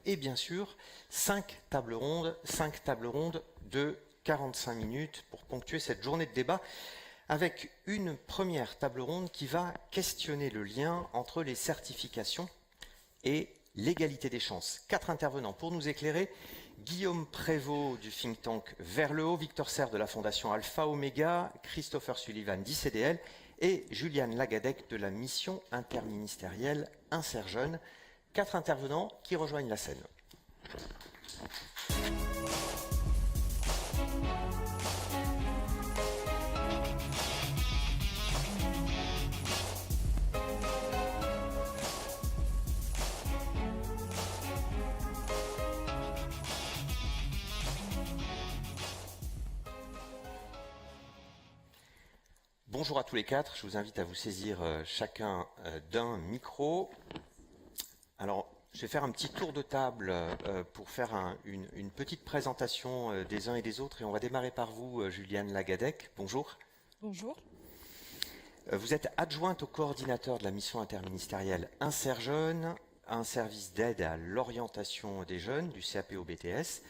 et bien sûr 5 tables rondes de 45 minutes pour ponctuer cette journée de débat, avec une première table ronde qui va questionner le lien entre les certifications et l'égalité des chances. 4 intervenants pour nous éclairer: Guillaume Prévost du think tank Vers le Haut, Victor Serre de la Fondation Alpha Omega, Christopher Sullivan d'ICDL et Juliane Lagadec de la mission interministérielle Insert Jeunes. 4 intervenants qui rejoignent la scène. Bonjour à tous les 4, je vous invite à vous saisir chacun d'un micro. Alors, je vais faire un petit tour de table pour faire une petite présentation des uns et des autres, et on va démarrer par vous, Juliane Lagadec. Bonjour. Bonjour. Vous êtes adjointe au coordinateur de la mission interministérielle Insert Jeunes, un service d'aide à l'orientation des jeunes du CAP au BTS,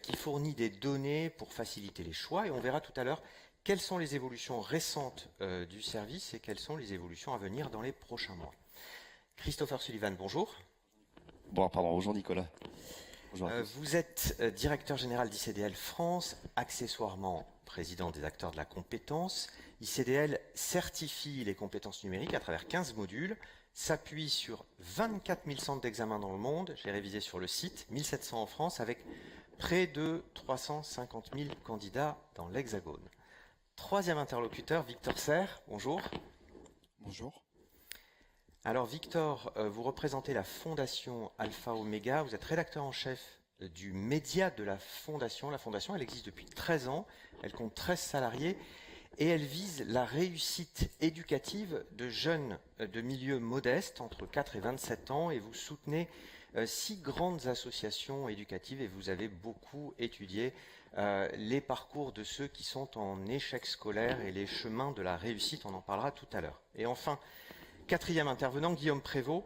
qui fournit des données pour faciliter les choix, et on verra tout à l'heure quelles sont les évolutions récentes du service et quelles sont les évolutions à venir dans les prochains mois. Christopher Sullivan, bonjour. Bonjour Nicolas. Bonjour vous êtes directeur général d'ICDL France, accessoirement président des acteurs de la compétence. ICDL certifie les compétences numériques à travers 15 modules, s'appuie sur 24 000 centres d'examen dans le monde, j'ai révisé sur le site, 1700 en France, avec près de 350 000 candidats dans l'Hexagone. Troisième interlocuteur, Victor Serre, bonjour. Bonjour. Alors Victor, vous représentez la Fondation Alpha Omega, vous êtes rédacteur en chef du média de la Fondation. La Fondation, elle existe depuis 13 ans, elle compte 13 salariés et elle vise la réussite éducative de jeunes de milieux modestes entre 4 et 27 ans, et vous soutenez 6 grandes associations éducatives et vous avez beaucoup étudié les parcours de ceux qui sont en échec scolaire et les chemins de la réussite, on en parlera tout à l'heure. Et enfin, quatrième intervenant, Guillaume Prévost.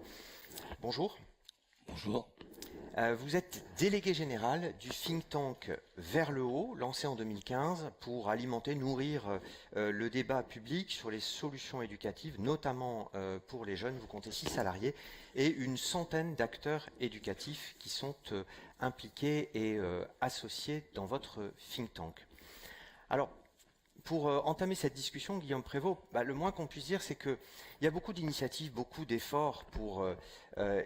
Bonjour. Bonjour. Vous êtes délégué général du think tank Vers le Haut, lancé en 2015 pour alimenter, nourrir le débat public sur les solutions éducatives, notamment pour les jeunes. Vous comptez 6 salariés et une centaine d'acteurs éducatifs qui sont impliqués et associés dans votre think tank. Alors, pour entamer cette discussion, Guillaume Prévost, le moins qu'on puisse dire, c'est qu'il y a beaucoup d'initiatives, beaucoup d'efforts pour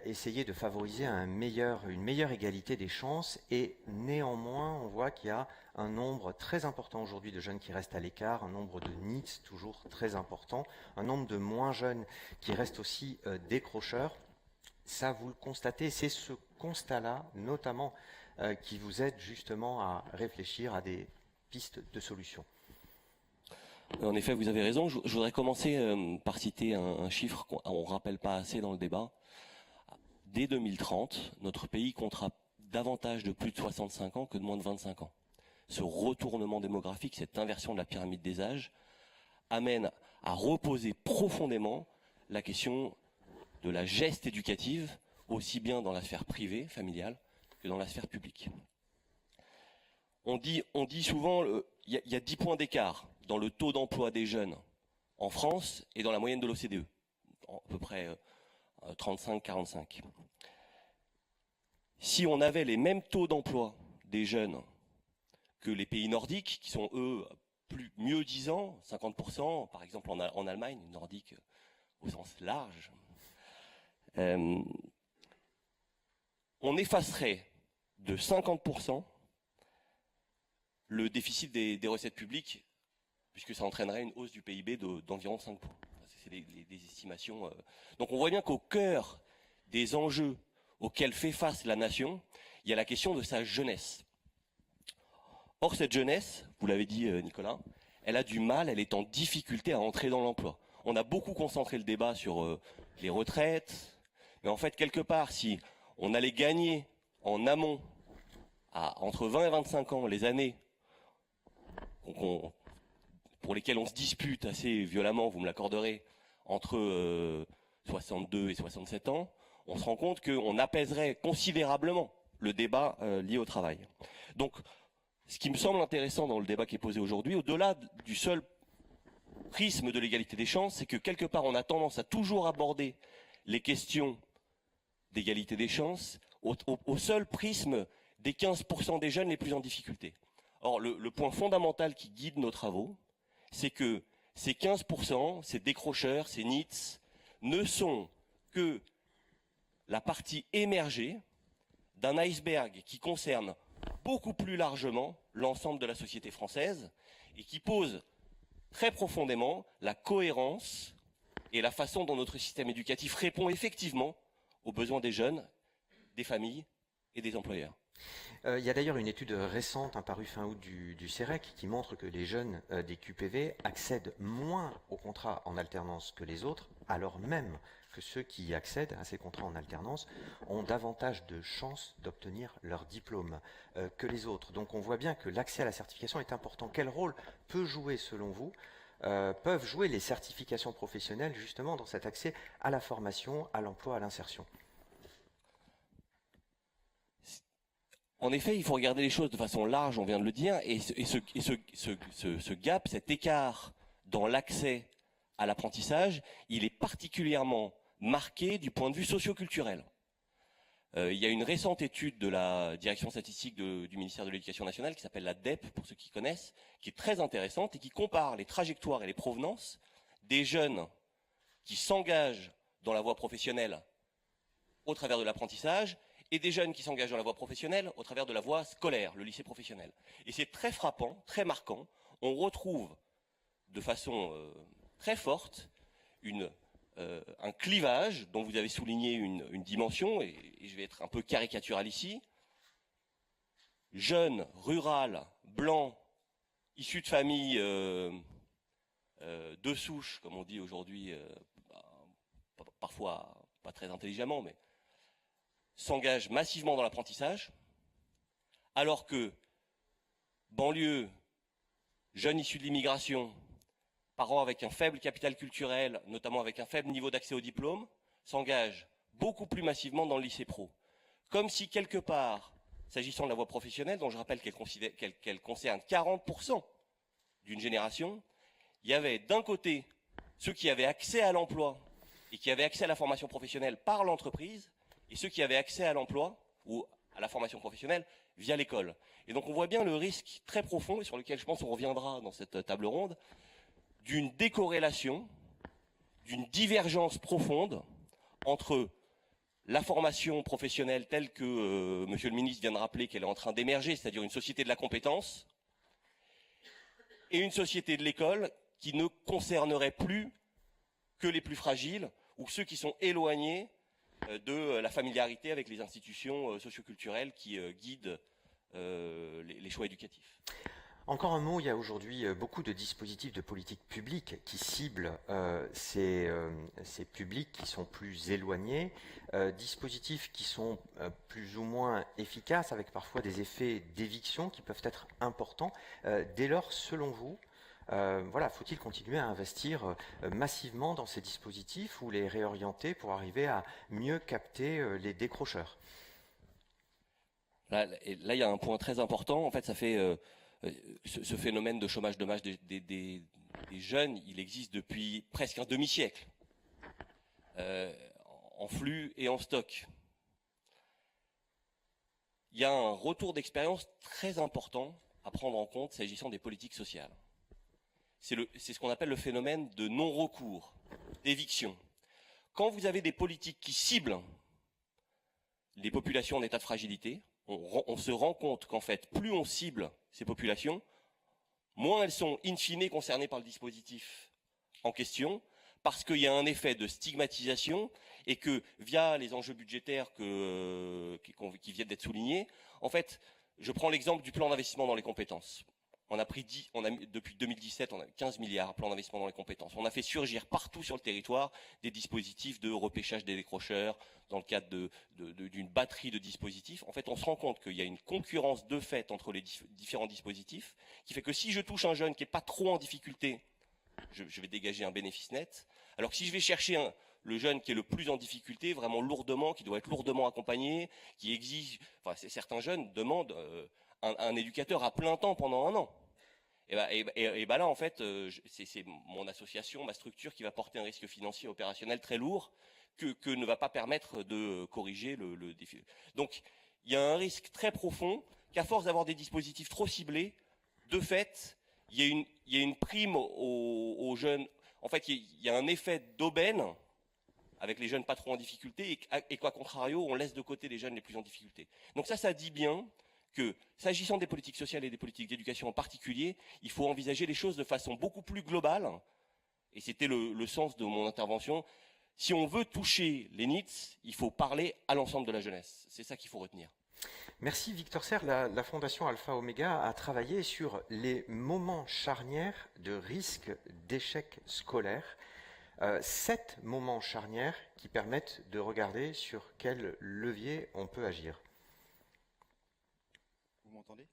essayer de favoriser une meilleure égalité des chances, et néanmoins, on voit qu'il y a un nombre très important aujourd'hui de jeunes qui restent à l'écart, un nombre de NEETs toujours très important, un nombre de moins jeunes qui restent aussi décrocheurs. Ça, vous le constatez, c'est ce constat-là, notamment, qui vous aide justement à réfléchir à des pistes de solutions. En effet, vous avez raison. Je voudrais commencer par citer un chiffre qu'on ne rappelle pas assez dans le débat. Dès 2030, notre pays comptera davantage de plus de 65 ans que de moins de 25 ans. Ce retournement démographique, cette inversion de la pyramide des âges, amène à reposer profondément la question de la geste éducative, aussi bien dans la sphère privée, familiale, que dans la sphère publique. On dit souvent il y a 10 points d'écart dans le taux d'emploi des jeunes en France et dans la moyenne de l'OCDE, à peu près 35-45. Si on avait les mêmes taux d'emploi des jeunes que les pays nordiques, qui sont eux mieux disant, 50%, par exemple en Allemagne, nordique au sens large, on effacerait de 50% le déficit des recettes publiques, puisque ça entraînerait une hausse du PIB d'environ 5 points. C'est des estimations. Donc on voit bien qu'au cœur des enjeux auxquels fait face la nation, il y a la question de sa jeunesse. Or cette jeunesse, vous l'avez dit Nicolas, elle a du mal, elle est en difficulté à entrer dans l'emploi. On a beaucoup concentré le débat sur les retraites, mais en fait quelque part, si on allait gagner en amont, entre 20 et 25 ans, les années pour lesquelles on se dispute assez violemment, vous me l'accorderez, entre 62 et 67 ans, on se rend compte qu'on apaiserait considérablement le débat lié au travail. Donc, ce qui me semble intéressant dans le débat qui est posé aujourd'hui, au-delà du seul prisme de l'égalité des chances, c'est que quelque part on a tendance à toujours aborder les questions d'égalité des chances au seul prisme des 15% des jeunes les plus en difficulté. Or, le point fondamental qui guide nos travaux, c'est que ces 15%, ces décrocheurs, ces NEETs, ne sont que la partie émergée d'un iceberg qui concerne beaucoup plus largement l'ensemble de la société française et qui pose très profondément la cohérence et la façon dont notre système éducatif répond effectivement aux besoins des jeunes, des familles et des employeurs. Il y a d'ailleurs une étude récente parue fin août du CEREC qui montre que les jeunes des QPV accèdent moins aux contrats en alternance que les autres, alors même que ceux qui y accèdent à ces contrats en alternance ont davantage de chances d'obtenir leur diplôme que les autres. Donc on voit bien que l'accès à la certification est important. Quel rôle peut jouer, selon vous, peuvent jouer les certifications professionnelles justement dans cet accès à la formation, à l'emploi, à l'insertion? En effet, il faut regarder les choses de façon large, on vient de le dire, et ce gap, cet écart dans l'accès à l'apprentissage, il est particulièrement marqué du point de vue socio-culturel. Il y a une récente étude de la direction statistique du ministère de l'Éducation nationale qui s'appelle la DEP, pour ceux qui connaissent, qui est très intéressante et qui compare les trajectoires et les provenances des jeunes qui s'engagent dans la voie professionnelle au travers de l'apprentissage et des jeunes qui s'engagent dans la voie professionnelle au travers de la voie scolaire, le lycée professionnel. Et c'est très frappant, très marquant. On retrouve de façon très forte un clivage dont vous avez souligné une dimension, et je vais être un peu caricatural ici. Jeunes, rural, blancs, issus de familles de souche, comme on dit aujourd'hui, parfois pas très intelligemment, mais s'engagent massivement dans l'apprentissage, alors que banlieue, jeunes issus de l'immigration, parents avec un faible capital culturel, notamment avec un faible niveau d'accès au diplôme, s'engagent beaucoup plus massivement dans le lycée pro. Comme si quelque part, s'agissant de la voie professionnelle, dont je rappelle qu'elle concerne 40% d'une génération, il y avait d'un côté ceux qui avaient accès à l'emploi et qui avaient accès à la formation professionnelle par l'entreprise, et ceux qui avaient accès à l'emploi ou à la formation professionnelle via l'école. Et donc on voit bien le risque très profond, et sur lequel je pense on reviendra dans cette table ronde, d'une décorrélation, d'une divergence profonde entre la formation professionnelle telle que Monsieur le ministre vient de rappeler qu'elle est en train d'émerger, c'est-à-dire une société de la compétence, et une société de l'école qui ne concernerait plus que les plus fragiles ou ceux qui sont éloignés de la familiarité avec les institutions socioculturelles qui guident les choix éducatifs. Encore un mot, il y a aujourd'hui beaucoup de dispositifs de politique publique qui ciblent ces publics qui sont plus éloignés, dispositifs qui sont plus ou moins efficaces, avec parfois des effets d'éviction qui peuvent être importants. Dès lors, selon vous, voilà, faut-il continuer à investir massivement dans ces dispositifs ou les réorienter pour arriver à mieux capter les décrocheurs? Là, il y a un point très important. En fait, ça fait ce phénomène de chômage de masse des jeunes, il existe depuis presque un demi-siècle, en flux et en stock. Il y a un retour d'expérience très important à prendre en compte s'agissant des politiques sociales. C'est ce qu'on appelle le phénomène de non-recours, d'éviction. Quand vous avez des politiques qui ciblent les populations en état de fragilité, on se rend compte qu'en fait, plus on cible ces populations, moins elles sont in fine concernées par le dispositif en question, parce qu'il y a un effet de stigmatisation et que via les enjeux budgétaires qui viennent d'être soulignés, en fait, je prends l'exemple du plan d'investissement dans les compétences. Depuis 2017, on a 15 milliards plan d'investissement dans les compétences. On a fait surgir partout sur le territoire des dispositifs de repêchage des décrocheurs dans le cadre d'une batterie de dispositifs. En fait, on se rend compte qu'il y a une concurrence de fait entre les différents dispositifs qui fait que si je touche un jeune qui n'est pas trop en difficulté, je vais dégager un bénéfice net. Alors que si je vais chercher le jeune qui est le plus en difficulté, vraiment lourdement, qui doit être lourdement accompagné, qui exige, enfin certains jeunes demandent un éducateur à plein temps pendant 1 an. Et ben là, en fait, c'est mon association, ma structure qui va porter un risque financier opérationnel très lourd que ne va pas permettre de corriger le défi. Donc, il y a un risque très profond qu'à force d'avoir des dispositifs trop ciblés, de fait, il y a une prime aux jeunes. En fait, il y a un effet d'aubaine avec les jeunes pas trop en difficulté et qu'à contrario, on laisse de côté les jeunes les plus en difficulté. Donc ça dit bien que, s'agissant des politiques sociales et des politiques d'éducation en particulier, il faut envisager les choses de façon beaucoup plus globale, et c'était le sens de mon intervention. Si on veut toucher les NEETs, il faut parler à l'ensemble de la jeunesse. C'est ça qu'il faut retenir. Merci Victor Serre. La Fondation Alpha Omega a travaillé sur les moments charnières de risque d'échec scolaire. 7 moments charnières qui permettent de regarder sur quel levier on peut agir. Vous m'entendez ?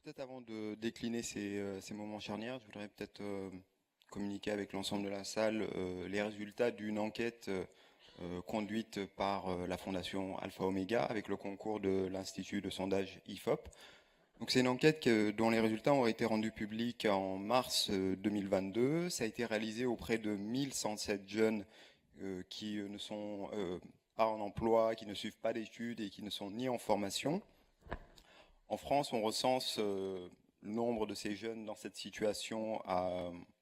Peut-être avant de décliner ces moments charnières, je voudrais peut-être communiquer avec l'ensemble de la salle les résultats d'une enquête conduite par la Fondation Alpha Omega avec le concours de l'Institut de sondage IFOP. Donc c'est une enquête dont les résultats ont été rendus publics en mars 2022. Ça a été réalisé auprès de 1107 jeunes qui ne sont pas en emploi, qui ne suivent pas d'études et qui ne sont ni en formation. En France, on recense le nombre de ces jeunes dans cette situation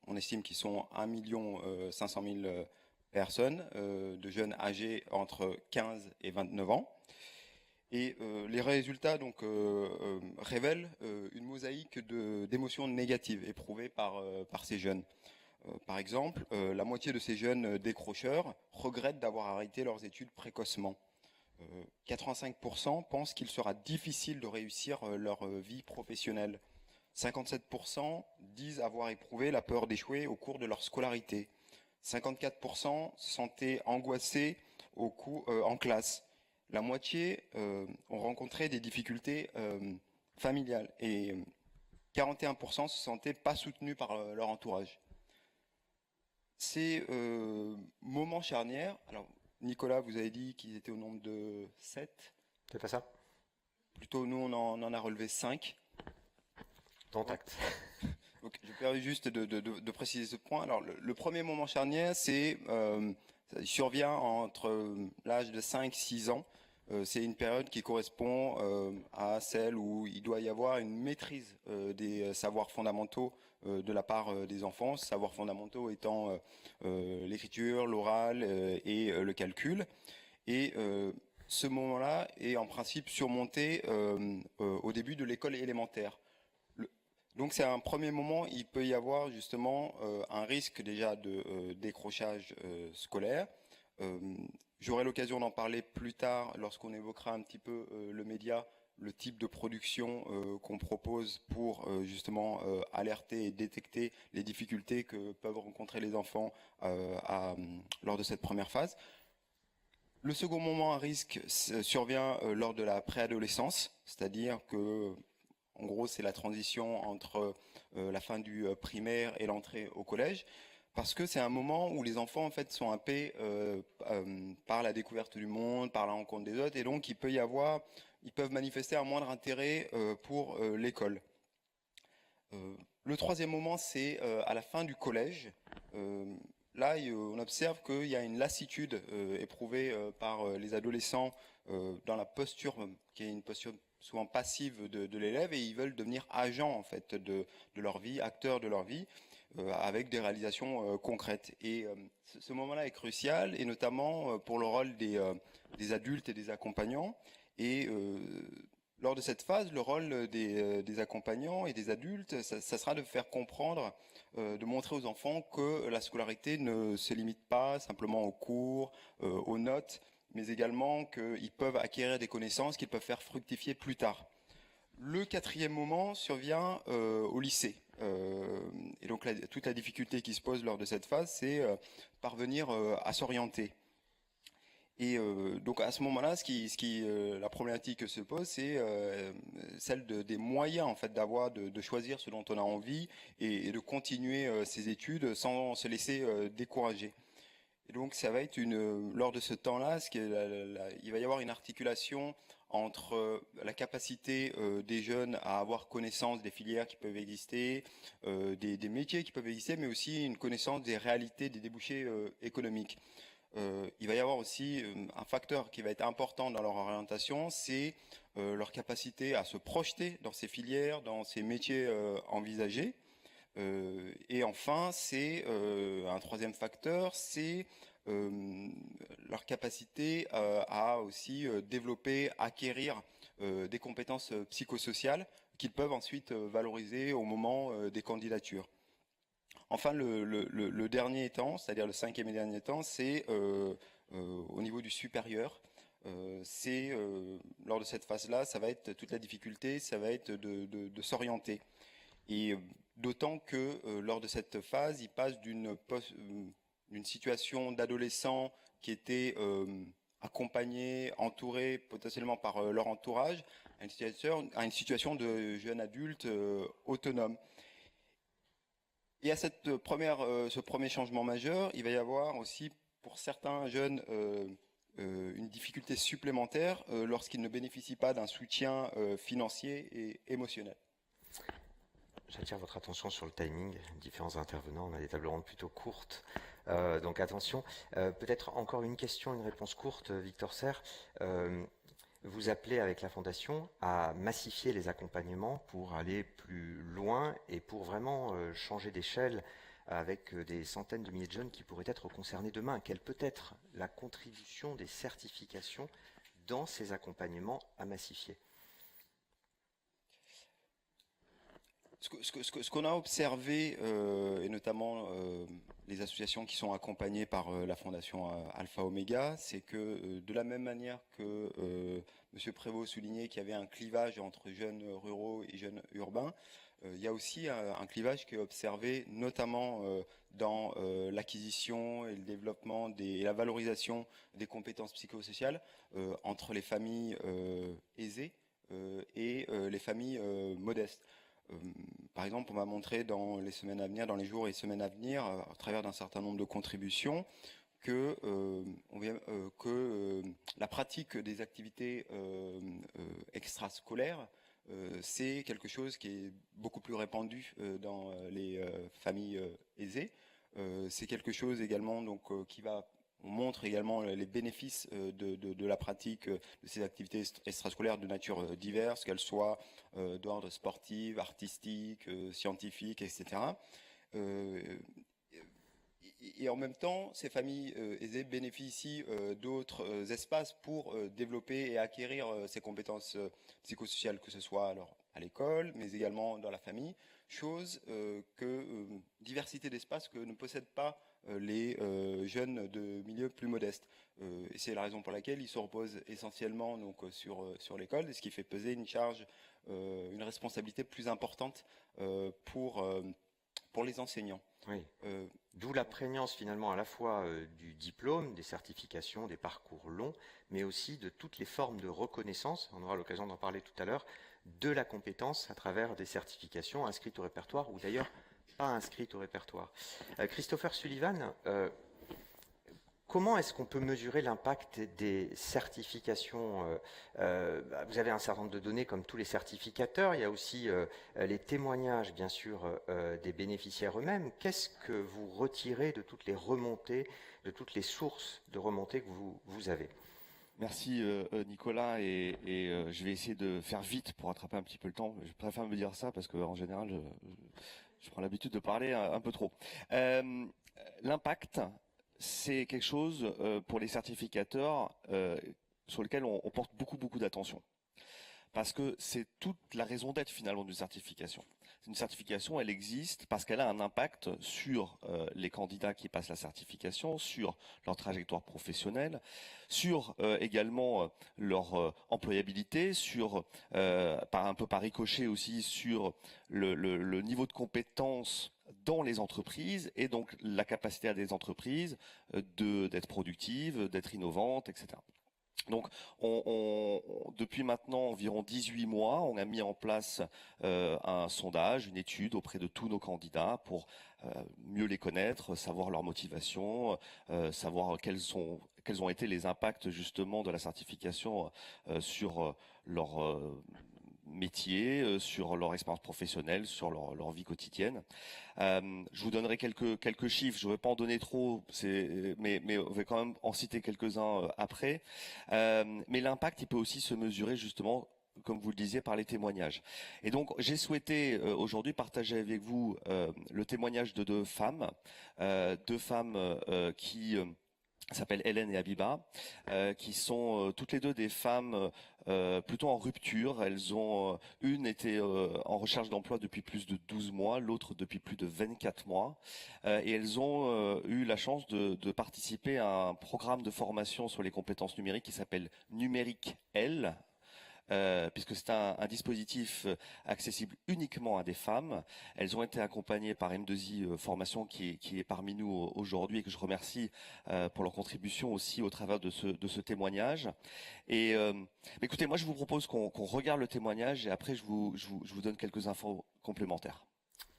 on estime qu'ils sont 1 500 000 personnes, de jeunes âgés entre 15 et 29 ans. Et les résultats donc, révèlent une mosaïque d'émotions négatives éprouvées par ces jeunes. Par exemple, la moitié de ces jeunes décrocheurs regrettent d'avoir arrêté leurs études précocement. 85% pensent qu'il sera difficile de réussir leur vie professionnelle. 57% disent avoir éprouvé la peur d'échouer au cours de leur scolarité. 54% se sentaient angoissés en classe. La moitié ont rencontré des difficultés familiales et 41% se sentaient pas soutenus par leur entourage. Ces moments charnières, alors Nicolas, vous avez dit qu'ils étaient au nombre de 7. C'est pas ça ? Plutôt, nous, on en a relevé 5. Dont acte. Donc, je permets juste de préciser ce point. Alors, le premier moment charnière, ça survient entre l'âge de 5-6 ans. C'est une période qui correspond à celle où il doit y avoir une maîtrise des savoirs fondamentaux de la part des enfants, savoirs fondamentaux étant l'écriture, l'oral et le calcul. Et ce moment-là est en principe surmonté au début de l'école élémentaire. Donc c'est un premier moment, il peut y avoir justement un risque déjà de décrochage scolaire. J'aurai l'occasion d'en parler plus tard lorsqu'on évoquera un petit peu le média, le type de production qu'on propose pour justement alerter et détecter les difficultés que peuvent rencontrer les enfants lors de cette première phase. Le second moment à risque survient lors de la préadolescence, c'est-à-dire que en gros c'est la transition entre la fin du primaire et l'entrée au collège. Parce que c'est un moment où les enfants en fait sont happés par la découverte du monde, par la rencontre des autres, et donc ils peuvent manifester un moindre intérêt pour l'école. Le troisième moment, c'est à la fin du collège. Là, on observe qu'il y a une lassitude éprouvée par les adolescents dans la posture, qui est une posture souvent passive de l'élève, et ils veulent devenir agents en fait de leur vie, acteurs de leur vie. Avec des réalisations concrètes. Et ce moment-là est crucial, et notamment pour le rôle des adultes et des accompagnants. Et lors de cette phase, le rôle des accompagnants et des adultes, ça sera de faire comprendre, de montrer aux enfants que la scolarité ne se limite pas simplement aux cours, aux notes, mais également qu'ils peuvent acquérir des connaissances qu'ils peuvent faire fructifier plus tard. Le quatrième moment survient au lycée. Et donc toute la difficulté qui se pose lors de cette phase, c'est parvenir à s'orienter. Et donc à ce moment-là, la problématique que se pose, c'est celle des moyens en fait de choisir ce dont on a envie et de continuer ses études sans se laisser décourager. Et donc ça va être lors de ce temps-là, il va y avoir une articulation entre la capacité des jeunes à avoir connaissance des filières qui peuvent exister, des métiers qui peuvent exister, mais aussi une connaissance des réalités, des débouchés économiques. Il va y avoir aussi un facteur qui va être important dans leur orientation, c'est leur capacité à se projeter dans ces filières, dans ces métiers envisagés. Et enfin, c'est un troisième facteur, c'est leur capacité à aussi développer, acquérir des compétences psychosociales qu'ils peuvent ensuite valoriser au moment des candidatures. Enfin, le dernier temps, c'est-à-dire le cinquième et dernier temps, c'est au niveau du supérieur. Lors de cette phase-là, ça va être toute la difficulté, ça va être de s'orienter. Et d'autant que lors de cette phase, ils passent d'une situation d'adolescent qui était accompagné, entouré potentiellement par leur entourage, à une situation de jeune adulte autonome. Et à ce premier changement majeur, il va y avoir aussi pour certains jeunes une difficulté supplémentaire lorsqu'ils ne bénéficient pas d'un soutien financier et émotionnel. J'attire votre attention sur le timing. Différents intervenants, on a des tables rondes plutôt courtes. Donc attention. Peut-être encore une question, une réponse courte, Victor Serre. Vous appelez avec la Fondation à massifier les accompagnements pour aller plus loin et pour vraiment changer d'échelle avec des centaines de milliers de jeunes qui pourraient être concernés demain. Quelle peut être la contribution des certifications dans ces accompagnements à massifier ? Ce qu'on a observé, et notamment les associations qui sont accompagnées par la Fondation Alpha Omega, c'est que de la même manière que M. Prévost soulignait qu'il y avait un clivage entre jeunes ruraux et jeunes urbains, il y a aussi un clivage qui est observé notamment dans l'acquisition et le développement et la valorisation des compétences psychosociales entre les familles aisées et les familles modestes. Par exemple, on va montrer dans les semaines à venir, dans les jours et semaines à venir, à travers d'un certain nombre de contributions, que la pratique des activités extrascolaires, c'est quelque chose qui est beaucoup plus répandu dans les familles aisées. C'est quelque chose également on montre également les bénéfices de la pratique de ces activités extrascolaires de nature diverse, qu'elles soient d'ordre sportif, artistique, scientifique, etc. Et en même temps, ces familles aisées bénéficient d'autres espaces pour développer et acquérir ces compétences psychosociales, que ce soit alors à l'école, mais également dans la famille, diversité d'espaces que ne possèdent pas les jeunes de milieux plus modestes. Et c'est la raison pour laquelle ils se reposent essentiellement donc, sur l'école, et ce qui fait peser une charge, une responsabilité plus importante pour les enseignants. Oui. D'où la prégnance finalement à la fois du diplôme, des certifications, des parcours longs, mais aussi de toutes les formes de reconnaissance, on aura l'occasion d'en parler tout à l'heure, de la compétence à travers des certifications inscrites au répertoire ou d'ailleurs pas inscrites au répertoire. Christopher Sullivan, comment est-ce qu'on peut mesurer l'impact des certifications ? Vous avez un certain nombre de données comme tous les certificateurs, il y a aussi les témoignages bien sûr des bénéficiaires eux-mêmes. Qu'est-ce que vous retirez de toutes les remontées, de toutes les sources de remontées que vous avez ? Merci Nicolas, et je vais essayer de faire vite pour rattraper un petit peu le temps. Je préfère me dire ça parce qu'en général je prends l'habitude de parler un peu trop. L'impact, c'est quelque chose pour les certificateurs sur lequel on porte beaucoup d'attention. Parce que c'est toute la raison d'être finalement d'une certification. Une certification, elle existe parce qu'elle a un impact sur les candidats qui passent la certification, sur leur trajectoire professionnelle, sur également leur employabilité, sur un peu par ricochet aussi sur le niveau de compétence dans les entreprises, et donc la capacité à des entreprises d'être productives, d'être innovantes, etc. Donc, depuis maintenant environ 18 mois, on a mis en place un sondage, une étude auprès de tous nos candidats pour mieux les connaître, savoir leur motivation, savoir quels ont été les impacts justement de la certification sur leur métier, sur leur expérience professionnelle, sur leur vie quotidienne. Je vous donnerai quelques chiffres, je ne vais pas en donner trop, mais on va quand même en citer quelques-uns après. Mais l'impact, il peut aussi se mesurer justement, comme vous le disiez, par les témoignages. Et donc, j'ai souhaité aujourd'hui partager avec vous le témoignage de deux femmes qui s'appellent Hélène et Abiba, qui sont toutes les deux des femmes plutôt en rupture. Elles ont une était en recherche d'emploi depuis plus de 12 mois, l'autre depuis plus de 24 mois. Et elles ont eu la chance de participer à un programme de formation sur les compétences numériques qui s'appelle Numérique L. Puisque c'est un dispositif accessible uniquement à des femmes. Elles ont été accompagnées par M2I Formation qui est parmi nous aujourd'hui et que je remercie pour leur contribution aussi au travers de ce témoignage. Et écoutez, moi je vous propose qu'on regarde le témoignage et après je vous donne quelques infos complémentaires.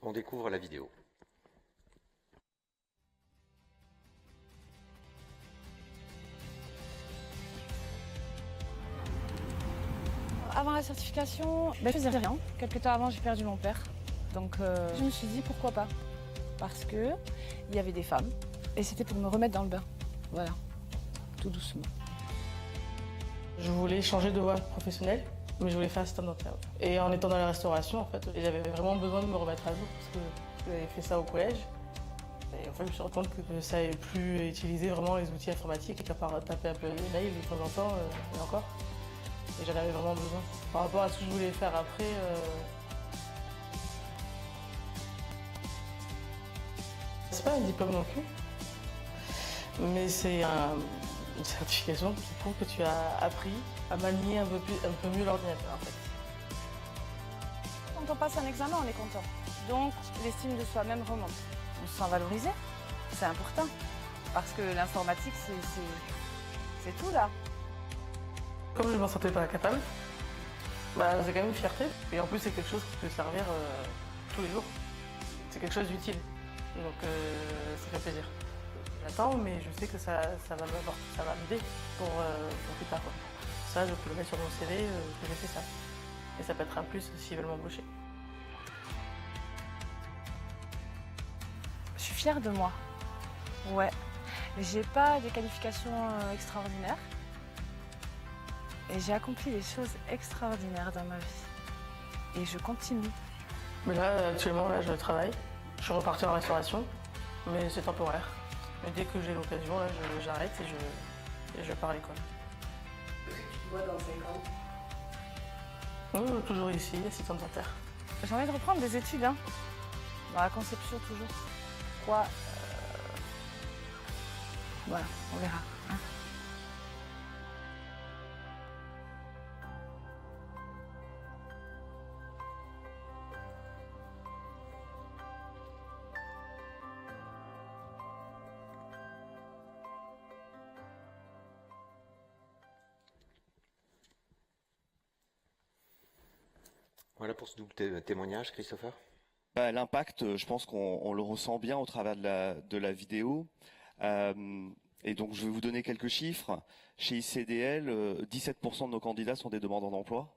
On découvre la vidéo. Avant la certification, je faisais rien. Quelques temps avant, j'ai perdu mon père. Donc je me suis dit pourquoi pas. Parce que il y avait des femmes et c'était pour me remettre dans le bain. Voilà, tout doucement. Je voulais changer de voie professionnelle, mais je voulais faire assistante dentaire. Et en étant dans la restauration, en fait, j'avais vraiment besoin de me remettre à jour parce que j'avais fait ça au collège. Et en fait, je me suis rendu compte que ça n'avait plus utilisé vraiment les outils informatiques et qu'à part taper un peu les mails de temps en temps, et encore. Et j'en avais vraiment besoin. Par rapport à ce que je voulais faire après, c'est pas un diplôme non plus, mais c'est une certification qui prouve que tu as appris à manier un peu mieux l'ordinateur en fait. Quand on passe un examen, on est content. Donc l'estime de soi-même remonte. On se sent valorisé, c'est important. Parce que l'informatique, c'est tout là. Comme je ne m'en sentais pas capable, c'est quand même une fierté. Et en plus, c'est quelque chose qui peut servir tous les jours. C'est quelque chose d'utile. Donc ça fait plaisir. J'attends, mais je sais que ça va m'aider pour plus tard. Ça, je peux le mettre sur mon CV que j'ai fait ça. Et ça peut être un plus s'ils veulent m'embaucher. Je suis fière de moi. Ouais. J'ai pas des qualifications extraordinaires. Et j'ai accompli des choses extraordinaires dans ma vie. Et je continue. Mais là, actuellement, je travaille. Je suis reparti en restauration, mais c'est temporaire. Mais dès que j'ai l'occasion, j'arrête et je pars à l'école. Est-ce que tu te vois dans 5 ans? Toujours ici, assistante dentaire. J'ai envie de reprendre des études, hein. Dans la conception toujours. Voilà, on verra. Hein. Voilà pour ce double témoignage, Christopher. L'impact, je pense qu'on le ressent bien au travers de la vidéo. Et donc, je vais vous donner quelques chiffres. Chez ICDL, 17% de nos candidats sont des demandeurs d'emploi.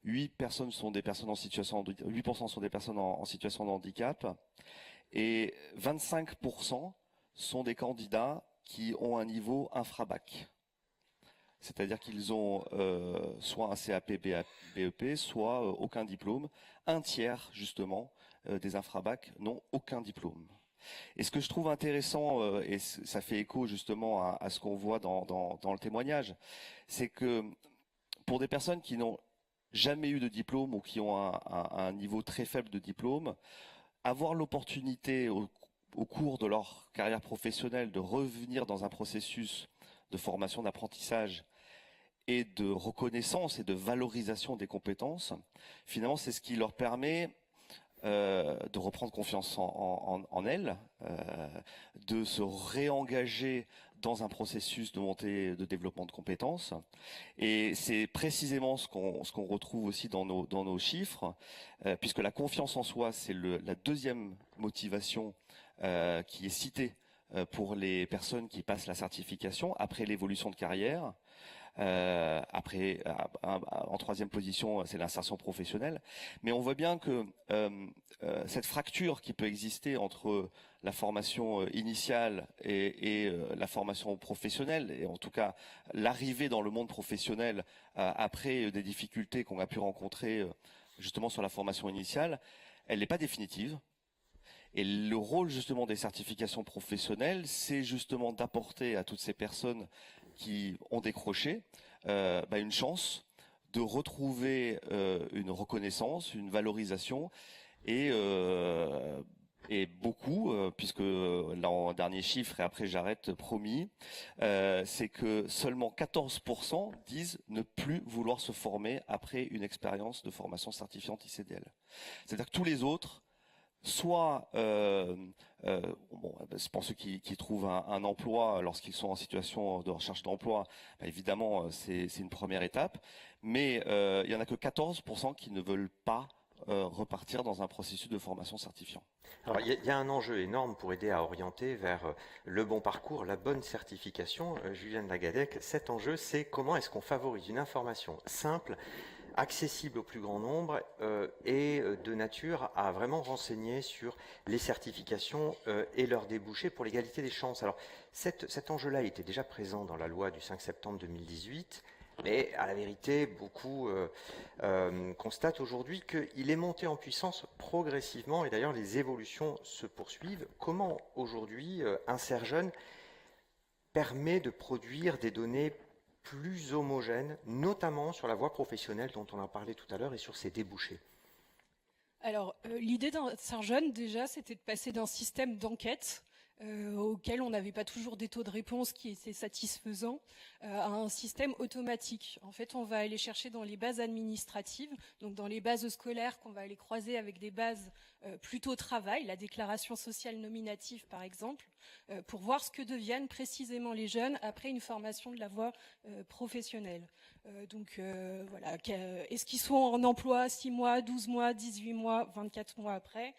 8% sont des personnes en situation de handicap. Et 25% sont des candidats qui ont un niveau infra-bac. C'est-à-dire qu'ils ont soit un CAP BEP, soit aucun diplôme. Un tiers, justement, des infra-bac n'ont aucun diplôme. Et ce que je trouve intéressant, et ça fait écho justement à ce qu'on voit dans le témoignage, c'est que pour des personnes qui n'ont jamais eu de diplôme ou qui ont un niveau très faible de diplôme, avoir l'opportunité au cours de leur carrière professionnelle de revenir dans un processus de formation, d'apprentissage et de reconnaissance et de valorisation des compétences, finalement c'est ce qui leur permet de reprendre confiance en elles, de se réengager dans un processus de montée de développement de compétences. Et c'est précisément ce qu'on retrouve aussi dans nos chiffres, puisque la confiance en soi, c'est la deuxième motivation qui est citée pour les personnes qui passent la certification après l'évolution de carrière. En troisième position, c'est l'insertion professionnelle. Mais on voit bien que cette fracture qui peut exister entre la formation initiale et la formation professionnelle, et en tout cas l'arrivée dans le monde professionnel après des difficultés qu'on a pu rencontrer justement sur la formation initiale, elle n'est pas définitive. Et le rôle justement des certifications professionnelles, c'est justement d'apporter à toutes ces personnes qui ont décroché une chance de retrouver une reconnaissance, une valorisation et beaucoup, puisque là en dernier chiffre et après j'arrête promis, c'est que seulement 14% disent ne plus vouloir se former après une expérience de formation certifiante ICDL. C'est-à-dire que tous les autres soit pour ceux qui trouvent un emploi lorsqu'ils sont en situation de recherche d'emploi, évidemment c'est une première étape, mais il y en a que 14% qui ne veulent pas repartir dans un processus de formation certifiant. Alors il y a un enjeu énorme pour aider à orienter vers le bon parcours, la bonne certification. Juliane Lagadec, cet enjeu, c'est comment est-ce qu'on favorise une information simple, accessible au plus grand nombre et de nature à vraiment renseigner sur les certifications et leurs débouchés pour l'égalité des chances. Alors cet enjeu-là était déjà présent dans la loi du 5 septembre 2018, mais à la vérité, beaucoup constatent aujourd'hui qu'il est monté en puissance progressivement et d'ailleurs les évolutions se poursuivent. Comment aujourd'hui InserJeune permet de produire des données plus homogène, notamment sur la voie professionnelle dont on a parlé tout à l'heure et sur ses débouchés? Alors, l'idée d'InserJeune, déjà, c'était de passer d'un système d'enquête auquel on n'avait pas toujours des taux de réponse qui étaient satisfaisants, à un système automatique. En fait, on va aller chercher dans les bases administratives, donc dans les bases scolaires qu'on va aller croiser avec des bases plutôt travail, la déclaration sociale nominative par exemple, pour voir ce que deviennent précisément les jeunes après une formation de la voie professionnelle. Voilà, est-ce qu'ils sont en emploi 6 mois, 12 mois, 18 mois, 24 mois après,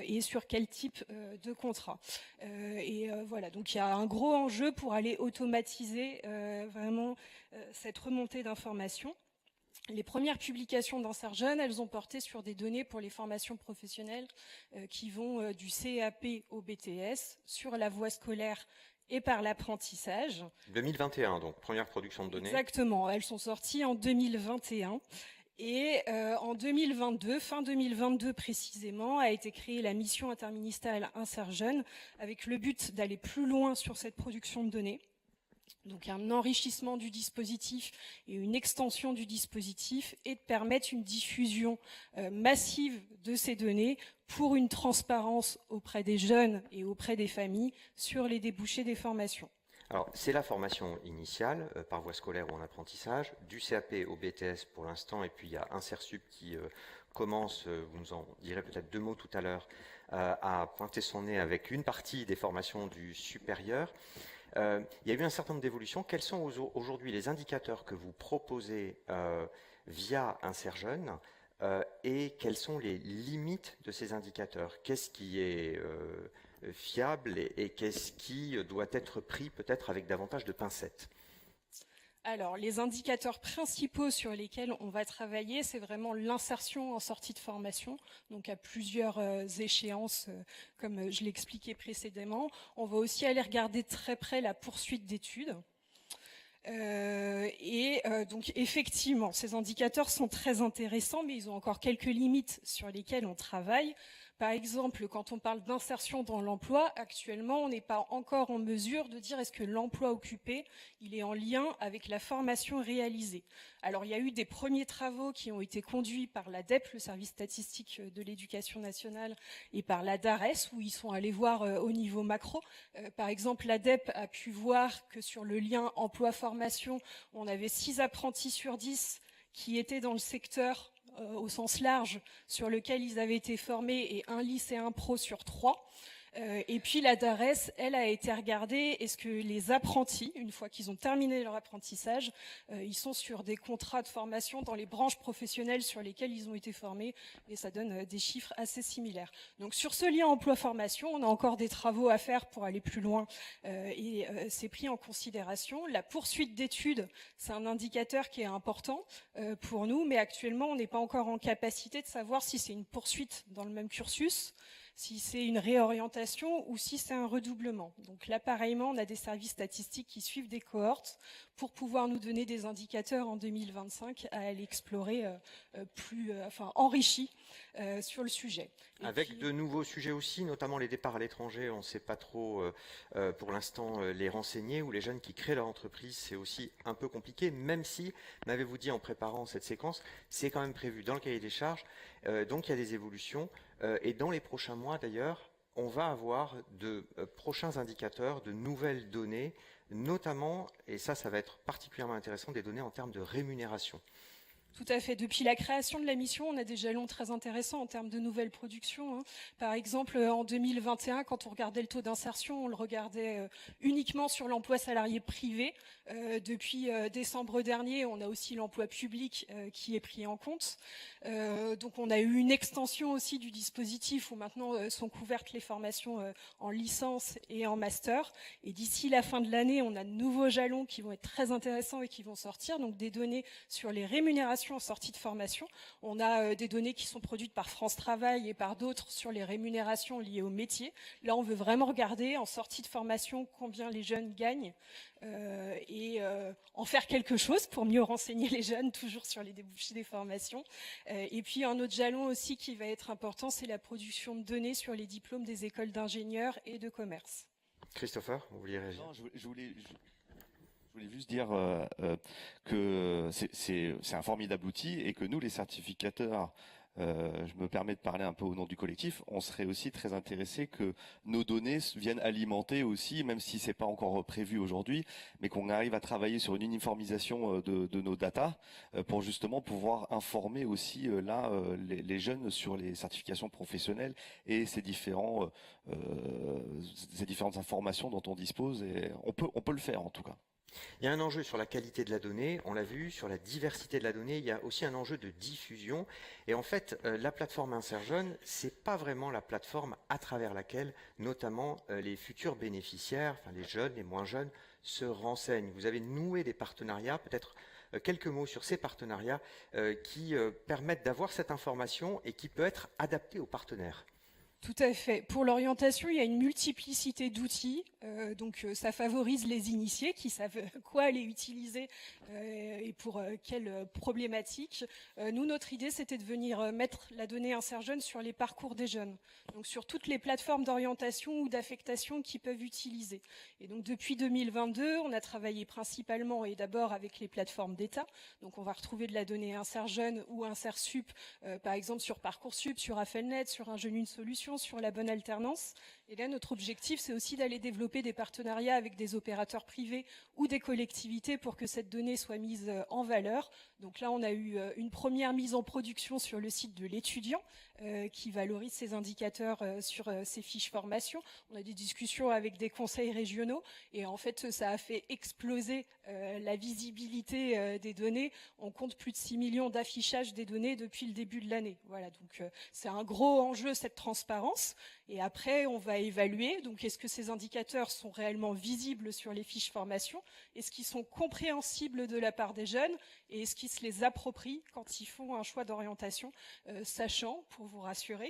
et sur quel type de contrat. Voilà, donc il y a un gros enjeu pour aller automatiser vraiment cette remontée d'informations. Les premières publications d'InserJeune, elles ont porté sur des données pour les formations professionnelles qui vont du CAP au BTS, sur la voie scolaire et par l'apprentissage. 2021, donc première production de données. Exactement, elles sont sorties en 2021. Et en 2022, fin 2022 précisément, a été créée la mission interministérielle InserJeune avec le but d'aller plus loin sur cette production de données. Donc un enrichissement du dispositif et une extension du dispositif et de permettre une diffusion massive de ces données pour une transparence auprès des jeunes et auprès des familles sur les débouchés des formations. Alors, c'est la formation initiale, par voie scolaire ou en apprentissage, du CAP au BTS pour l'instant, et puis il y a InserSup qui commence, vous nous en direz peut-être 2 mots tout à l'heure, à pointer son nez avec une partie des formations du supérieur. Il y a eu un certain nombre d'évolutions. Quels sont aujourd'hui les indicateurs que vous proposez via InserJeune et quelles sont les limites de ces indicateurs? Qu'est-ce qui est fiable et qu'est-ce qui doit être pris peut-être avec davantage de pincettes? Alors, les indicateurs principaux sur lesquels on va travailler, c'est vraiment l'insertion en sortie de formation, donc à plusieurs échéances, comme je l'expliquais précédemment. On va aussi aller regarder de très près la poursuite d'études. Donc effectivement, ces indicateurs sont très intéressants, mais ils ont encore quelques limites sur lesquelles on travaille. Par exemple, quand on parle d'insertion dans l'emploi, actuellement, on n'est pas encore en mesure de dire est-ce que l'emploi occupé, il est en lien avec la formation réalisée. Alors, il y a eu des premiers travaux qui ont été conduits par l'ADEP, le service statistique de l'éducation nationale, et par la DARES, où ils sont allés voir au niveau macro. Par exemple, l'ADEP a pu voir que sur le lien emploi-formation, on avait 6 apprentis sur 10 qui étaient dans le secteur au sens large sur lequel ils avaient été formés et un lycéen pro sur 3. Et puis la DARES, elle a été regardée, est-ce que les apprentis, une fois qu'ils ont terminé leur apprentissage, ils sont sur des contrats de formation dans les branches professionnelles sur lesquelles ils ont été formés, et ça donne des chiffres assez similaires. Donc sur ce lien emploi-formation, on a encore des travaux à faire pour aller plus loin, et c'est pris en considération. La poursuite d'études, c'est un indicateur qui est important pour nous, mais actuellement on n'est pas encore en capacité de savoir si c'est une poursuite dans le même cursus, si c'est une réorientation ou si c'est un redoublement. Donc là, pareillement, on a des services statistiques qui suivent des cohortes pour pouvoir nous donner des indicateurs en 2025 à aller explorer enrichis sur le sujet. Avec de nouveaux sujets aussi, notamment les départs à l'étranger, on ne sait pas trop pour l'instant les renseigner, ou les jeunes qui créent leur entreprise, c'est aussi un peu compliqué, même si, m'avez-vous dit en préparant cette séquence, c'est quand même prévu dans le cahier des charges, donc il y a des évolutions. Et dans les prochains mois d'ailleurs, on va avoir de prochains indicateurs, de nouvelles données, notamment, et ça va être particulièrement intéressant, des données en termes de rémunération. Tout à fait. Depuis la création de la mission, on a des jalons très intéressants en termes de nouvelles productions. Par exemple, en 2021, quand on regardait le taux d'insertion, on le regardait uniquement sur l'emploi salarié privé. Depuis décembre dernier, on a aussi l'emploi public qui est pris en compte. Donc on a eu une extension aussi du dispositif où maintenant sont couvertes les formations en licence et en master. Et d'ici la fin de l'année, on a de nouveaux jalons qui vont être très intéressants et qui vont sortir. Donc des données sur les rémunérations en sortie de formation. On a des données qui sont produites par France Travail et par d'autres sur les rémunérations liées au métier. Là, on veut vraiment regarder en sortie de formation combien les jeunes gagnent et en faire quelque chose pour mieux renseigner les jeunes, toujours sur les débouchés des formations. Et puis un autre jalon aussi qui va être important, c'est la production de données sur les diplômes des écoles d'ingénieurs et de commerce. Christopher, vous vouliez réagir? Non, je voulais juste dire que c'est un formidable outil et que nous, les certificateurs, je me permets de parler un peu au nom du collectif, on serait aussi très intéressés que nos données viennent alimenter aussi, même si c'est pas encore prévu aujourd'hui, mais qu'on arrive à travailler sur une uniformisation de nos datas pour justement pouvoir informer aussi les jeunes sur les certifications professionnelles et ces différentes informations dont on dispose, et on peut le faire en tout cas. Il y a un enjeu sur la qualité de la donnée, on l'a vu, sur la diversité de la donnée, il y a aussi un enjeu de diffusion. Et en fait, la plateforme InserJeune, c'est pas vraiment la plateforme à travers laquelle, notamment, les futurs bénéficiaires, enfin les jeunes, les moins jeunes, se renseignent. Vous avez noué des partenariats, peut-être quelques mots sur ces partenariats qui permettent d'avoir cette information et qui peut être adaptée aux partenaires. Tout à fait. Pour l'orientation, il y a une multiplicité d'outils. Donc ça favorise les initiés qui savent quoi aller utiliser et pour quelles problématiques. Nous, notre idée, c'était de venir mettre la donnée InserJeune sur les parcours des jeunes. Donc sur toutes les plateformes d'orientation ou d'affectation qu'ils peuvent utiliser. Et donc depuis 2022, on a travaillé principalement et d'abord avec les plateformes d'État. Donc on va retrouver de la donnée InserJeune ou InserSup, par exemple sur Parcoursup, sur Affelnet, sur Un jeune, une solution, sur la bonne alternance. Et là, notre objectif, c'est aussi d'aller développer des partenariats avec des opérateurs privés ou des collectivités pour que cette donnée soit mise en valeur. Donc là, on a eu une première mise en production sur le site de l'étudiant qui valorise ces indicateurs sur ces fiches formation. On a des discussions avec des conseils régionaux et en fait, ça a fait exploser la visibilité des données. On compte plus de 6 millions d'affichages des données depuis le début de l'année. Voilà, donc c'est un gros enjeu, cette transparence. Et après, on va évaluer, donc est-ce que ces indicateurs sont réellement visibles sur les fiches formation? Est-ce qu'ils sont compréhensibles de la part des jeunes? Et est-ce qu'ils se les approprient quand ils font un choix d'orientation? Sachant, pour vous rassurer,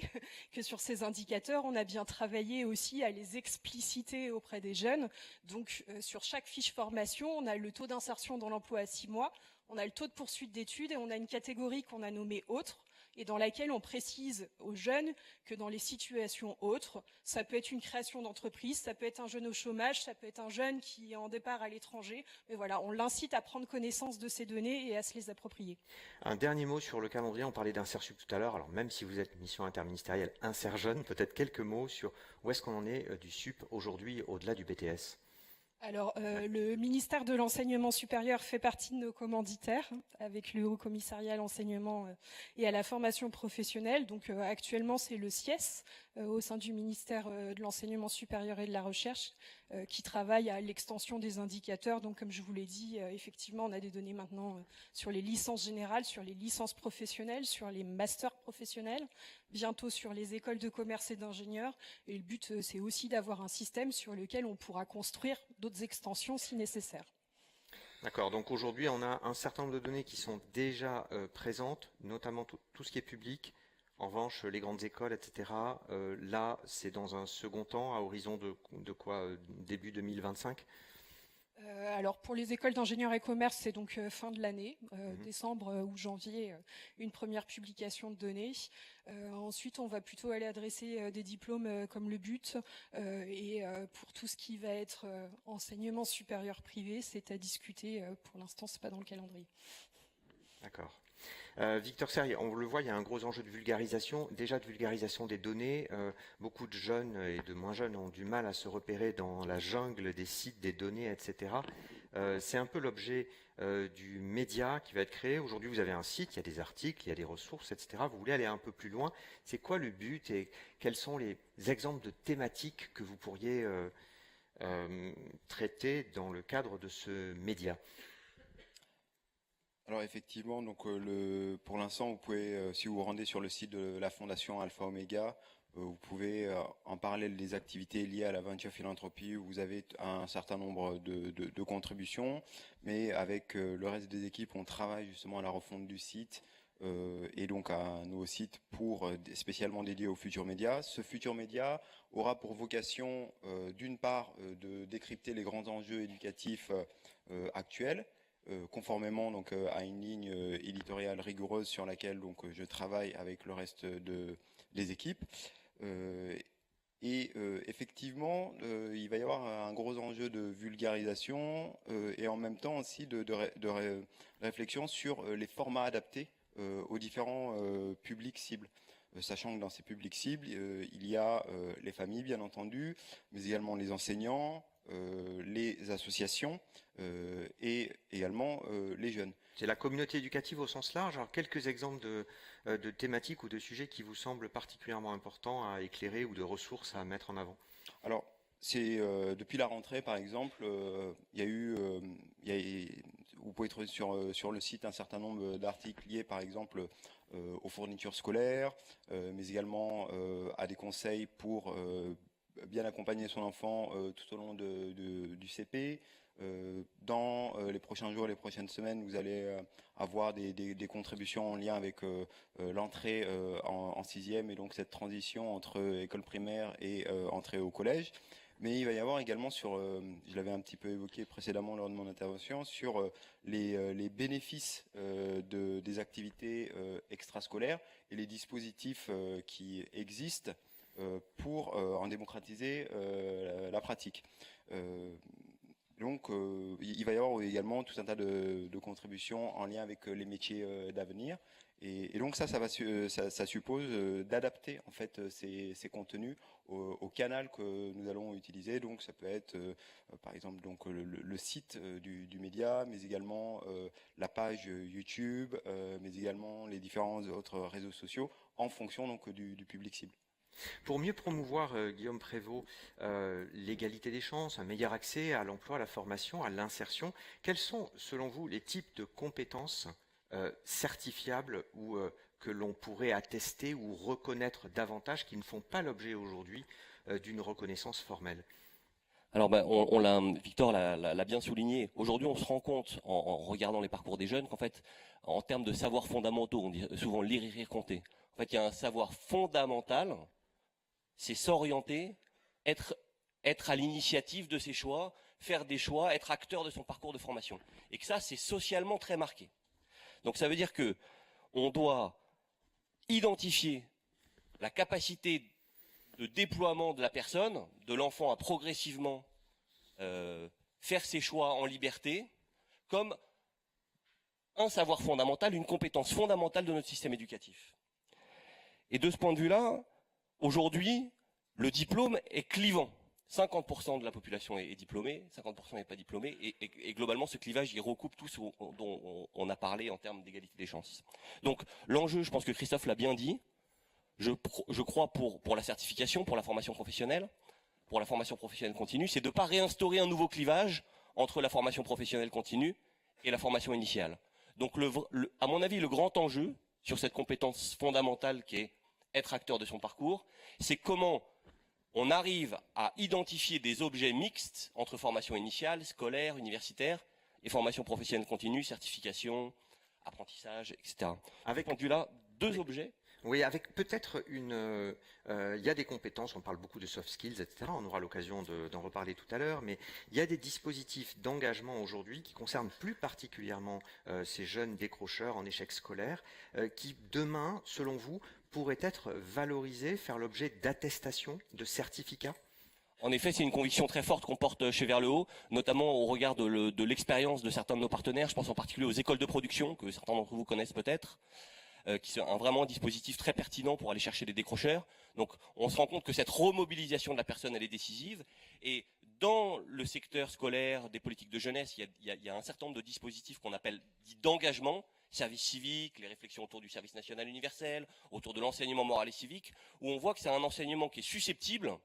que sur ces indicateurs, on a bien travaillé aussi à les expliciter auprès des jeunes. Donc sur chaque fiche formation, on a le taux d'insertion dans l'emploi à 6 mois, on a le taux de poursuite d'études et on a une catégorie qu'on a nommée autre, et dans laquelle on précise aux jeunes que dans les situations autres, ça peut être une création d'entreprise, ça peut être un jeune au chômage, ça peut être un jeune qui est en départ à l'étranger, mais voilà, on l'incite à prendre connaissance de ces données et à se les approprier. Un dernier mot sur le calendrier, on parlait d'InserSup tout à l'heure, alors même si vous êtes mission interministérielle InserJeune, peut-être quelques mots sur où est-ce qu'on en est du SUP aujourd'hui au-delà du BTS. Alors, le ministère de l'Enseignement supérieur fait partie de nos commanditaires, avec le Haut Commissariat à l'enseignement et à la formation professionnelle. Donc, actuellement, c'est le SIES, au sein du ministère de l'Enseignement supérieur et de la Recherche, qui travaille à l'extension des indicateurs. Donc, comme je vous l'ai dit, effectivement, on a des données maintenant sur les licences générales, sur les licences professionnelles, sur les masters professionnels, bientôt sur les écoles de commerce et d'ingénieurs. Et le but, c'est aussi d'avoir un système sur lequel on pourra construire d'autres extensions si nécessaire. D'accord, donc aujourd'hui on a un certain nombre de données qui sont déjà présentes, notamment tout ce qui est public. En revanche, les grandes écoles, etc., là c'est dans un second temps, à horizon de quoi, début 2025? Alors pour les écoles d'ingénieurs et commerce, c'est donc fin de l'année, décembre ou janvier, une première publication de données. Ensuite, on va plutôt aller adresser des diplômes comme le but. Et pour tout ce qui va être enseignement supérieur privé, c'est à discuter. Pour l'instant, c'est pas dans le calendrier. D'accord. Victor Serrier, on le voit, il y a un gros enjeu de vulgarisation, déjà de vulgarisation des données. Beaucoup de jeunes et de moins jeunes ont du mal à se repérer dans la jungle des sites, des données, etc. C'est un peu l'objet du média qui va être créé. Aujourd'hui, vous avez un site, il y a des articles, il y a des ressources, etc. Vous voulez aller un peu plus loin. C'est quoi le but et quels sont les exemples de thématiques que vous pourriez traiter dans le cadre de ce média? Alors effectivement, donc pour l'instant, vous pouvez, si vous vous rendez sur le site de la Fondation Alpha Omega, vous pouvez, en parallèle des activités liées à la venture philanthropie, où vous avez un certain nombre de contributions, mais avec le reste des équipes, on travaille justement à la refonte du site et donc à un nouveau site spécialement dédié au futur média. Ce futur média aura pour vocation, d'une part, de décrypter les grands enjeux éducatifs actuels, conformément donc à une ligne éditoriale rigoureuse sur laquelle donc je travaille avec le reste des équipes. Effectivement, il va y avoir un gros enjeu de vulgarisation et en même temps aussi de réflexion sur les formats adaptés aux différents publics cibles. Sachant que dans ces publics cibles, il y a les familles bien entendu, mais également les enseignants, les associations et également les jeunes. C'est la communauté éducative au sens large. Alors, quelques exemples de thématiques ou de sujets qui vous semblent particulièrement importants à éclairer ou de ressources à mettre en avant? Alors, c'est depuis la rentrée, par exemple, vous pouvez trouver sur le site un certain nombre d'articles liés, par exemple, aux fournitures scolaires, mais également à des conseils pour bien accompagner son enfant tout au long du CP. Dans les prochains jours, les prochaines semaines, vous allez avoir des contributions en lien avec l'entrée en sixième et donc cette transition entre école primaire et entrée au collège. Mais il va y avoir également je l'avais un petit peu évoqué précédemment lors de mon intervention, sur les bénéfices des activités extrascolaires et les dispositifs qui existent pour en démocratiser la pratique. Donc, il va y avoir également tout un tas de contributions en lien avec les métiers d'avenir. Et donc ça suppose d'adapter en fait ces contenus au canal que nous allons utiliser. Donc ça peut être par exemple donc le site du média, mais également la page YouTube, mais également les différents autres réseaux sociaux en fonction donc du public cible. Pour mieux promouvoir, Guillaume Prévost, l'égalité des chances, un meilleur accès à l'emploi, à la formation, à l'insertion, quels sont, selon vous, les types de compétences certifiables ou que l'on pourrait attester ou reconnaître davantage qui ne font pas l'objet aujourd'hui d'une reconnaissance formelle? Alors, Victor l'a bien souligné. Aujourd'hui, on se rend compte, en regardant les parcours des jeunes, qu'en fait, en termes de savoirs fondamentaux, on dit souvent lire, écrire, compter. En fait, il y a un savoir fondamental, c'est s'orienter, être à l'initiative de ses choix, faire des choix, être acteur de son parcours de formation. Et que ça, c'est socialement très marqué. Donc ça veut dire que on doit identifier la capacité de déploiement de la personne, de l'enfant à progressivement faire ses choix en liberté, comme un savoir fondamental, une compétence fondamentale de notre système éducatif. Et de ce point de vue-là, aujourd'hui, le diplôme est clivant. 50% de la population est diplômée, 50% n'est pas diplômée, et globalement ce clivage il recoupe tout ce dont on a parlé en termes d'égalité des chances. Donc l'enjeu, je pense que Christophe l'a bien dit, je crois pour la certification, pour la formation professionnelle continue, c'est de ne pas réinstaurer un nouveau clivage entre la formation professionnelle continue et la formation initiale. Donc à mon avis, le grand enjeu sur cette compétence fondamentale qui est être acteur de son parcours, c'est comment on arrive à identifier des objets mixtes entre formation initiale, scolaire, universitaire et formation professionnelle continue, certification, apprentissage, etc. Avec ce point de vue-là, deux objets. Oui, avec peut-être une... il y a des compétences, on parle beaucoup de soft skills, etc. On aura l'occasion d'en reparler tout à l'heure, mais il y a des dispositifs d'engagement aujourd'hui qui concernent plus particulièrement ces jeunes décrocheurs en échec scolaire, qui demain, selon vous, pourraient être valorisés, faire l'objet d'attestations, de certificats. En effet, c'est une conviction très forte qu'on porte chez Vers le Haut, notamment au regard de l'expérience de certains de nos partenaires. Je pense en particulier aux écoles de production, que certains d'entre vous connaissent peut-être, qui sont vraiment un dispositif très pertinent pour aller chercher des décrocheurs. Donc on se rend compte que cette remobilisation de la personne, elle est décisive. Et dans le secteur scolaire, des politiques de jeunesse, il y a un certain nombre de dispositifs qu'on appelle dits d'engagement, service civique, les réflexions autour du service national universel, autour de l'enseignement moral et civique, où on voit que c'est un enseignement qui est susceptible,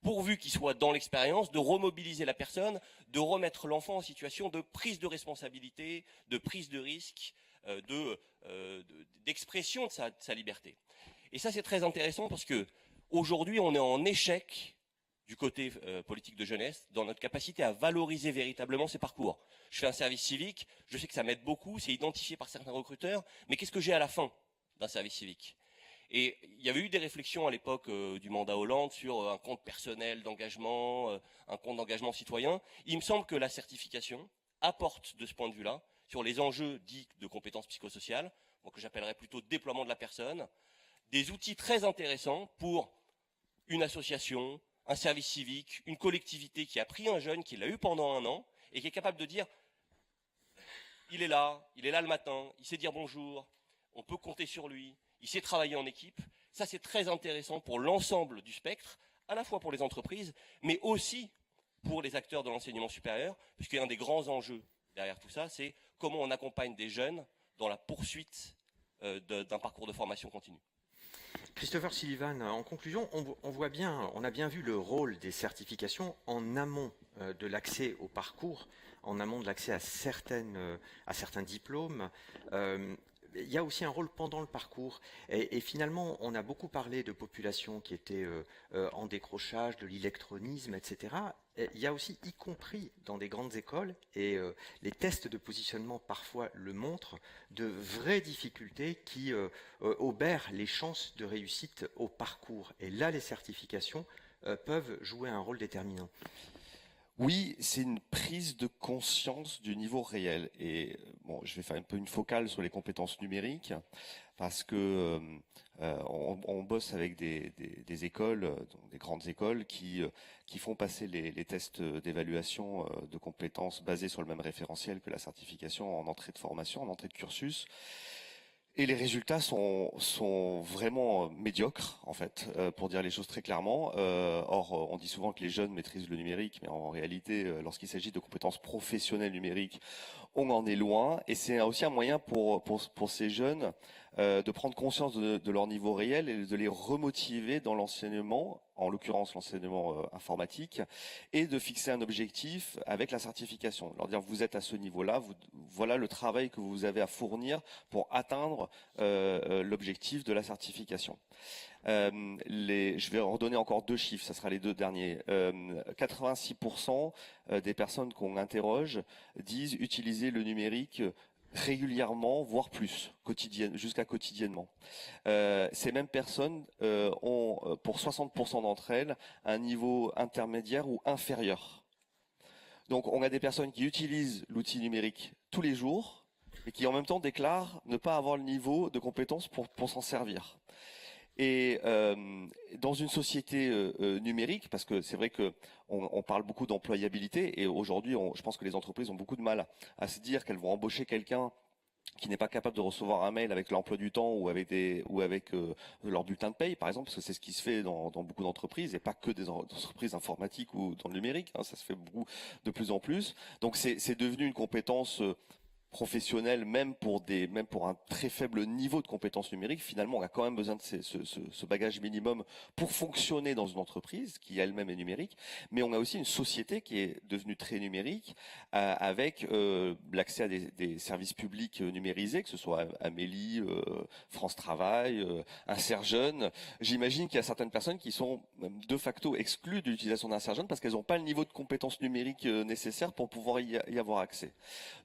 pourvu qu'il soit dans l'expérience, de remobiliser la personne, de remettre l'enfant en situation de prise de responsabilité, de prise de risque, d'expression de sa liberté. Et ça, c'est très intéressant parce que aujourd'hui, on est en échec du côté politique de jeunesse dans notre capacité à valoriser véritablement ces parcours. Je fais un service civique, je sais que ça m'aide beaucoup, c'est identifié par certains recruteurs, mais qu'est-ce que j'ai à la fin d'un service civique ? Et il y avait eu des réflexions à l'époque du mandat Hollande sur un compte personnel d'engagement, un compte d'engagement citoyen. Il me semble que la certification apporte de ce point de vue-là, sur les enjeux dits de compétences psychosociales, que j'appellerais plutôt déploiement de la personne, des outils très intéressants pour une association, un service civique, une collectivité qui a pris un jeune, qui l'a eu pendant un an, et qui est capable de dire il est là le matin, il sait dire bonjour, on peut compter sur lui, il sait travailler en équipe. Ça, c'est très intéressant pour l'ensemble du spectre, à la fois pour les entreprises, mais aussi pour les acteurs de l'enseignement supérieur, puisqu'un des grands enjeux derrière tout ça, c'est comment on accompagne des jeunes dans la poursuite d'un parcours de formation continue. Christopher Sullivan, en conclusion, on a bien vu le rôle des certifications en amont de l'accès au parcours, en amont de l'accès à certains diplômes. Il y a aussi un rôle pendant le parcours. Et finalement, on a beaucoup parlé de populations qui étaient en décrochage, de l'électronisme, etc. Et il y a aussi, y compris dans des grandes écoles, et les tests de positionnement parfois le montrent, de vraies difficultés qui obèrent les chances de réussite au parcours. Et là, les certifications peuvent jouer un rôle déterminant. Oui, c'est une prise de conscience du niveau réel. Et bon, je vais faire un peu une focale sur les compétences numériques parce que on bosse avec des écoles, donc des grandes écoles qui font passer les tests d'évaluation de compétences basés sur le même référentiel que la certification en entrée de formation, en entrée de cursus. Et les résultats sont vraiment médiocres, en fait, pour dire les choses très clairement. Or, on dit souvent que les jeunes maîtrisent le numérique, mais en réalité, lorsqu'il s'agit de compétences professionnelles numériques, on en est loin. Et c'est aussi un moyen pour ces jeunes de prendre conscience de leur niveau réel et de les remotiver dans l'enseignement, en l'occurrence l'enseignement informatique, et de fixer un objectif avec la certification. Leur dire vous êtes à ce niveau-là, voilà le travail que vous avez à fournir pour atteindre l'objectif de la certification. Je vais redonner encore deux chiffres, ça sera les deux derniers. 86% des personnes qu'on interroge disent utiliser le numérique régulièrement, voire plus, jusqu'à quotidiennement. Ces mêmes personnes ont, pour 60% d'entre elles, un niveau intermédiaire ou inférieur. Donc on a des personnes qui utilisent l'outil numérique tous les jours et qui en même temps déclarent ne pas avoir le niveau de compétence pour s'en servir. Et dans une société numérique, parce que c'est vrai que on parle beaucoup d'employabilité, et aujourd'hui, je pense que les entreprises ont beaucoup de mal à se dire qu'elles vont embaucher quelqu'un qui n'est pas capable de recevoir un mail avec l'emploi du temps ou avec leur bulletin de paye, par exemple, parce que c'est ce qui se fait dans beaucoup d'entreprises, et pas que des entreprises informatiques ou dans le numérique, hein, ça se fait beaucoup de plus en plus. Donc c'est devenu une compétence professionnelle, même pour un très faible niveau de compétences numériques. Finalement, on a quand même besoin de ce bagage minimum pour fonctionner dans une entreprise qui elle-même est numérique. Mais on a aussi une société qui est devenue très numérique, avec l'accès à des services publics numérisés, que ce soit Amélie, France Travail, Insert Jeune. J'imagine qu'il y a certaines personnes qui sont de facto exclues de l'utilisation d'Insert Jeune parce qu'elles n'ont pas le niveau de compétences numériques nécessaire pour pouvoir y avoir accès.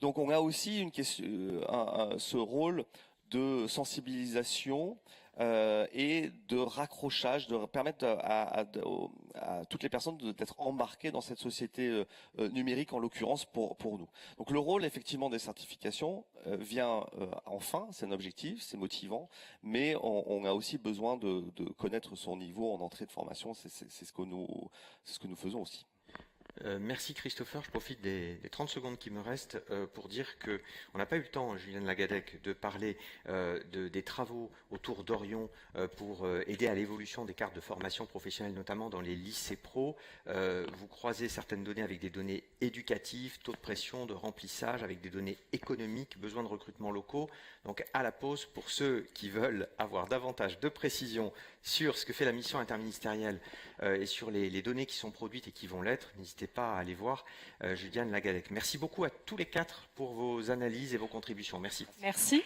Donc on a aussi ce rôle de sensibilisation et de raccrochage, de permettre à toutes les personnes d'être embarquées dans cette société numérique, en l'occurrence pour nous. Donc le rôle effectivement des certifications vient enfin, c'est un objectif, c'est motivant, mais on a aussi besoin de connaître son niveau en entrée de formation, c'est ce que nous faisons aussi. Merci Christopher, je profite des 30 secondes qui me restent pour dire que on n'a pas eu le temps, Juliane Lagadec, de parler des travaux autour d'Orion pour aider à l'évolution des cartes de formation professionnelle, notamment dans les lycées pro. Vous croisez certaines données avec des données éducatives, taux de pression, de remplissage, avec des données économiques, besoins de recrutement locaux. Donc à la pause, pour ceux qui veulent avoir davantage de précision sur ce que fait la mission interministérielle et sur les données qui sont produites et qui vont l'être, n'hésitez pas à aller voir Juliane Lagadec. Merci beaucoup à tous les quatre pour vos analyses et vos contributions. Merci. Merci.